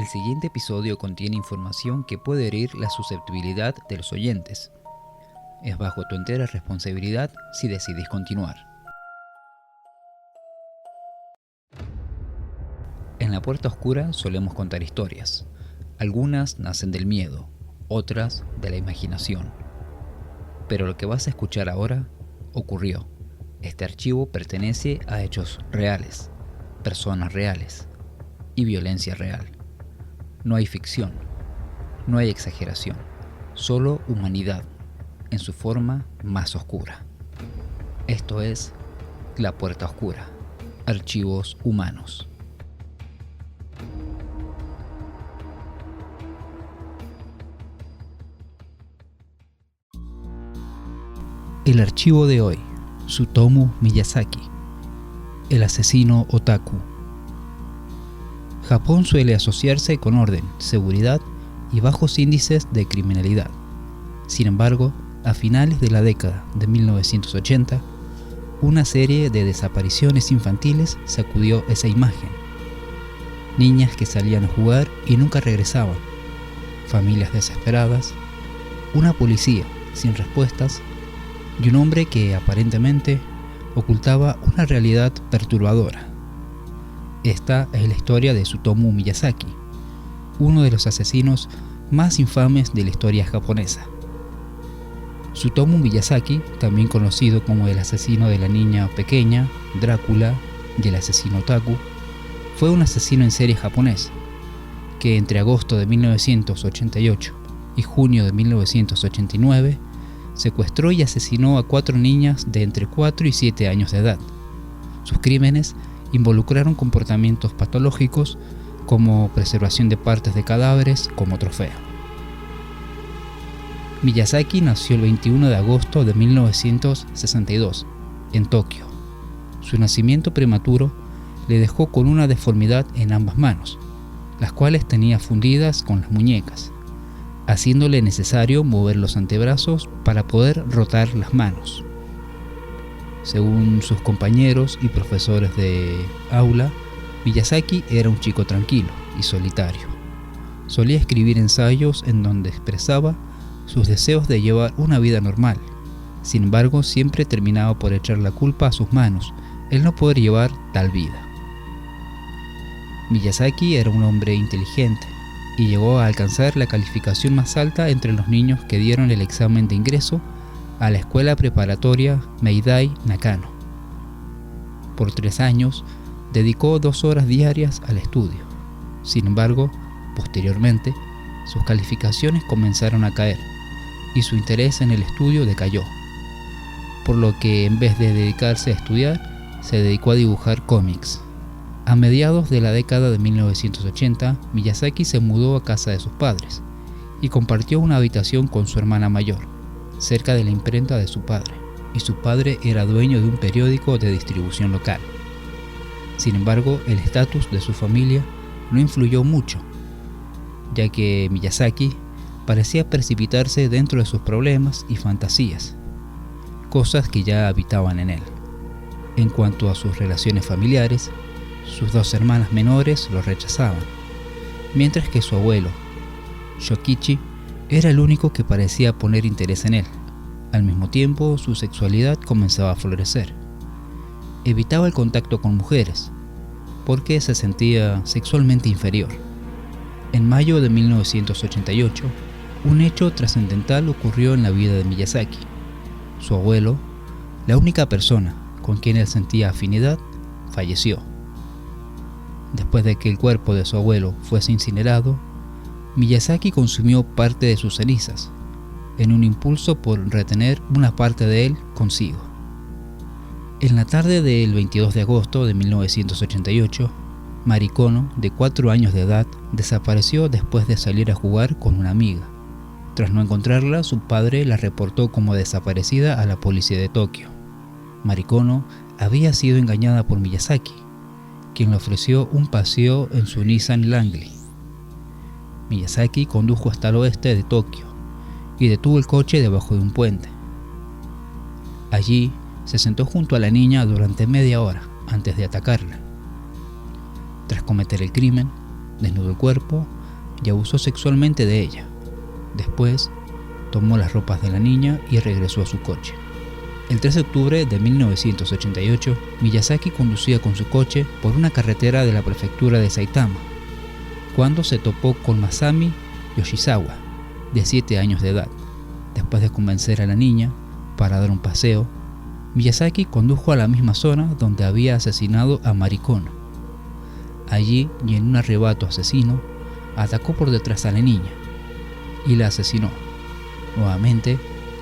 El siguiente episodio contiene información que puede herir la susceptibilidad de los oyentes. Es bajo tu entera responsabilidad si decides continuar. En La Puerta Oscura solemos contar historias. Algunas nacen del miedo, otras de la imaginación. Pero lo que vas a escuchar ahora ocurrió. Este archivo pertenece a hechos reales, personas reales y violencia real. No hay ficción, no hay exageración, solo humanidad en su forma más oscura. Esto es La Puerta Oscura, archivos humanos. El archivo de hoy, Tsutomu Miyazaki, el asesino otaku. Japón suele asociarse con orden, seguridad y bajos índices de criminalidad. Sin embargo, a finales de la década de 1980, una serie de desapariciones infantiles sacudió esa imagen. Niñas que salían a jugar y nunca regresaban, familias desesperadas, una policía sin respuestas y un hombre que aparentemente ocultaba una realidad perturbadora. Esta es la historia de Tsutomu Miyazaki, uno de los asesinos más infames de la historia japonesa. Tsutomu Miyazaki, también conocido como el asesino de la niña pequeña, Drácula y el asesino otaku, fue un asesino en serie japonés que entre agosto de 1988 y junio de 1989 secuestró y asesinó a 4 niñas de entre 4 y 7 años de edad. Sus crímenes involucraron comportamientos patológicos como preservación de partes de cadáveres como trofeo. Miyazaki nació el 21 de agosto de 1962 en Tokio. Su nacimiento prematuro le dejó con una deformidad en ambas manos, las cuales tenía fundidas con las muñecas, haciéndole necesario mover los antebrazos para poder rotar las manos. Según sus compañeros y profesores de aula, Miyazaki era un chico tranquilo y solitario. Solía escribir ensayos en donde expresaba sus deseos de llevar una vida normal. Sin embargo, siempre terminaba por echar la culpa a sus manos el no poder llevar tal vida. Miyazaki era un hombre inteligente y llegó a alcanzar la calificación más alta entre los niños que dieron el examen de ingreso a la escuela preparatoria Meidai Nakano. Por 3 años dedicó 2 horas diarias al estudio. Sin embargo, posteriormente, sus calificaciones comenzaron a caer y su interés en el estudio decayó, por lo que en vez de dedicarse a estudiar, se dedicó a dibujar cómics. A mediados de la década de 1980, Miyazaki se mudó a casa de sus padres y compartió una habitación con su hermana mayor, cerca de la imprenta de su padre, y su padre era dueño de un periódico de distribución local. Sin embargo, el estatus de su familia no influyó mucho, ya que Miyazaki parecía precipitarse dentro de sus problemas y fantasías, cosas que ya habitaban en él. En cuanto a sus relaciones familiares, sus 2 hermanas menores lo rechazaban, mientras que su abuelo, Shokichi, era el único que parecía poner interés en él. Al mismo tiempo, su sexualidad comenzaba a florecer. Evitaba el contacto con mujeres, porque se sentía sexualmente inferior. En mayo de 1988, un hecho trascendental ocurrió en la vida de Miyazaki. Su abuelo, la única persona con quien él sentía afinidad, falleció. Después de que el cuerpo de su abuelo fuese incinerado, Miyazaki consumió parte de sus cenizas, en un impulso por retener una parte de él consigo. En la tarde del 22 de agosto de 1988, Marikono, de 4 años de edad, desapareció después de salir a jugar con una amiga. Tras no encontrarla, su padre la reportó como desaparecida a la policía de Tokio. Marikono había sido engañada por Miyazaki, quien le ofreció un paseo en su Nissan Langley. Miyazaki condujo hasta el oeste de Tokio y detuvo el coche debajo de un puente. Allí se sentó junto a la niña durante media hora antes de atacarla. Tras cometer el crimen, desnudó el cuerpo y abusó sexualmente de ella. Después, tomó las ropas de la niña y regresó a su coche. El 3 de octubre de 1988, Miyazaki conducía con su coche por una carretera de la prefectura de Saitama, cuando se topó con Masami Yoshizawa, de 7 años de edad. Después de convencer a la niña para dar un paseo, Miyazaki condujo a la misma zona donde había asesinado a Mari Kono. Allí, y en un arrebato asesino, atacó por detrás a la niña y la asesinó. Nuevamente,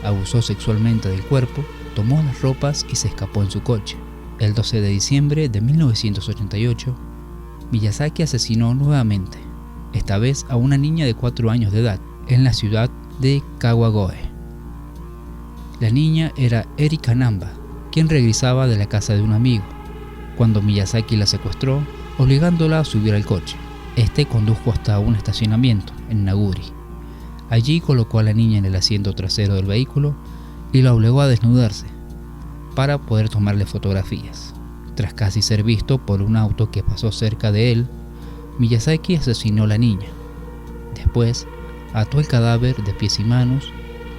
abusó sexualmente del cuerpo, tomó las ropas y se escapó en su coche. El 12 de diciembre de 1988, Miyazaki asesinó nuevamente, esta vez a una niña de 4 años de edad, en la ciudad de Kawagoe. La niña era Erika Namba, quien regresaba de la casa de un amigo, cuando Miyazaki la secuestró, obligándola a subir al coche. Este condujo hasta un estacionamiento en Naguri. Allí colocó a la niña en el asiento trasero del vehículo y la obligó a desnudarse para poder tomarle fotografías. Tras casi ser visto por un auto que pasó cerca de él, Miyazaki asesinó a la niña. Después, ató el cadáver de pies y manos,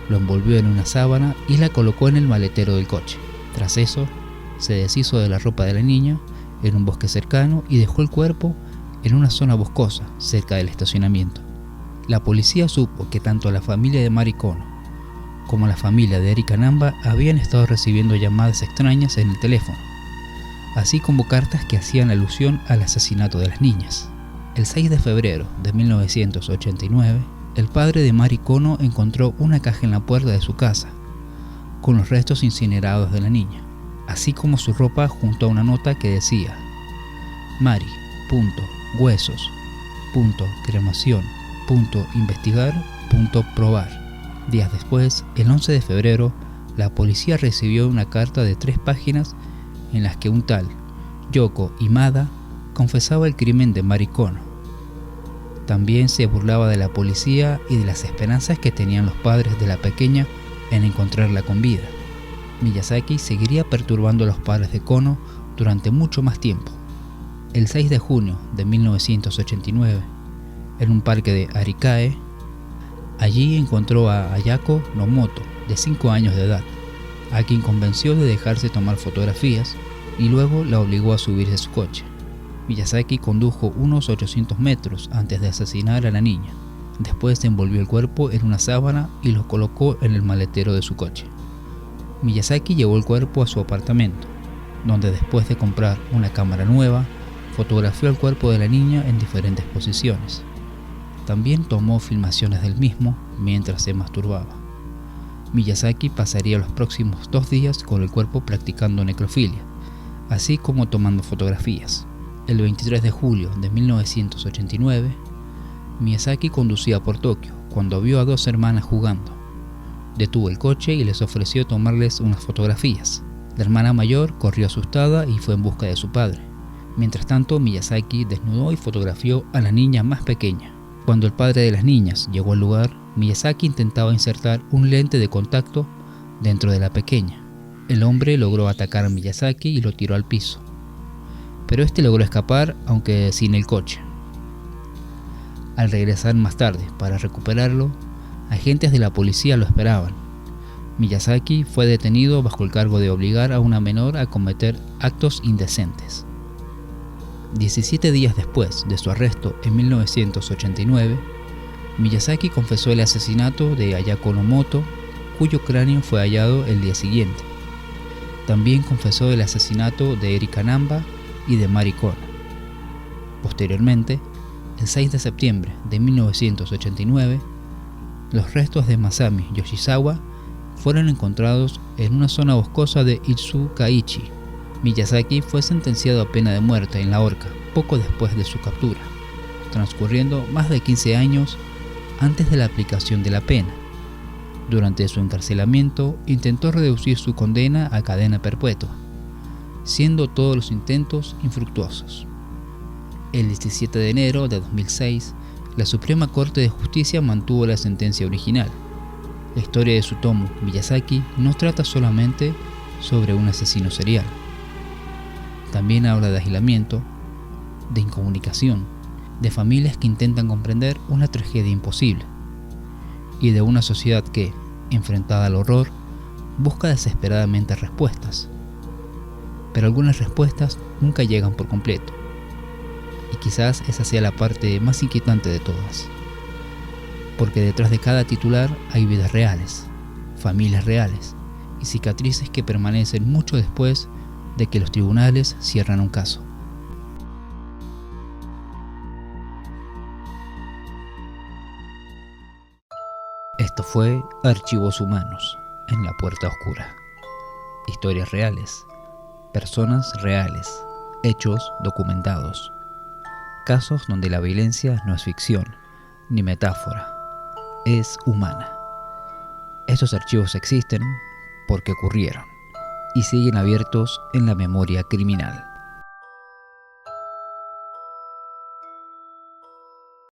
lo envolvió en una sábana y la colocó en el maletero del coche. Tras eso, se deshizo de la ropa de la niña en un bosque cercano y dejó el cuerpo en una zona boscosa cerca del estacionamiento. La policía supo que tanto la familia de Mari Kono como la familia de Erika Namba habían estado recibiendo llamadas extrañas en el teléfono, así como cartas que hacían alusión al asesinato de las niñas. El 6 de febrero de 1989, el padre de Mari Kono encontró una caja en la puerta de su casa, con los restos incinerados de la niña, así como su ropa junto a una nota que decía: Mari, huesos, cremación, investigar, probar. Días después, el 11 de febrero, la policía recibió una carta de 3 páginas en las que un tal Yoko Imada confesaba el crimen de Mari Kono. También se burlaba de la policía y de las esperanzas que tenían los padres de la pequeña en encontrarla con vida. Miyazaki seguiría perturbando a los padres de Kono durante mucho más tiempo. El 6 de junio de 1989, en un parque de Arikae, allí encontró a Ayako Nomoto, de 5 años de edad, a quien convenció de dejarse tomar fotografías y luego la obligó a subirse a su coche. Miyazaki condujo unos 800 metros antes de asesinar a la niña. Después envolvió el cuerpo en una sábana y lo colocó en el maletero de su coche. Miyazaki llevó el cuerpo a su apartamento, donde después de comprar una cámara nueva, fotografió el cuerpo de la niña en diferentes posiciones. También tomó filmaciones del mismo mientras se masturbaba. Miyazaki pasaría los próximos 2 días con el cuerpo practicando necrofilia, así como tomando fotografías. El 23 de julio de 1989, Miyazaki conducía por Tokio cuando vio a 2 hermanas jugando. Detuvo el coche y les ofreció tomarles unas fotografías. La hermana mayor corrió asustada y fue en busca de su padre. Mientras tanto, Miyazaki desnudó y fotografió a la niña más pequeña. Cuando el padre de las niñas llegó al lugar, Miyazaki intentaba insertar un lente de contacto dentro de la pequeña. El hombre logró atacar a Miyazaki y lo tiró al piso, pero este logró escapar, aunque sin el coche. Al regresar más tarde para recuperarlo, agentes de la policía lo esperaban. Miyazaki fue detenido bajo el cargo de obligar a una menor a cometer actos indecentes. 17 días después de su arresto en 1989, Miyazaki confesó el asesinato de Ayako Nomoto, cuyo cráneo fue hallado el día siguiente. También confesó el asesinato de Erika Namba y de Mari Kono. Posteriormente, el 6 de septiembre de 1989, los restos de Masami Yoshizawa fueron encontrados en una zona boscosa de Itsukaichi. Miyazaki fue sentenciado a pena de muerte en la horca poco después de su captura, transcurriendo más de 15 años antes de la aplicación de la pena. Durante su encarcelamiento, intentó reducir su condena a cadena perpetua, siendo todos los intentos infructuosos. El 17 de enero de 2006, la Suprema Corte de Justicia mantuvo la sentencia original. La historia de Tsutomu Miyazaki no trata solamente sobre un asesino serial. También habla de aislamiento, de incomunicación de familias que intentan comprender una tragedia imposible, y de una sociedad que, enfrentada al horror, busca desesperadamente respuestas. Pero algunas respuestas nunca llegan por completo, y quizás esa sea la parte más inquietante de todas, porque detrás de cada titular hay vidas reales, familias reales y cicatrices que permanecen mucho después de que los tribunales cierran un caso. Esto fue Archivos Humanos en la Puerta Oscura. Historias reales, personas reales, hechos documentados. Casos donde la violencia no es ficción ni metáfora, es humana. Estos archivos existen porque ocurrieron y siguen abiertos en la memoria criminal.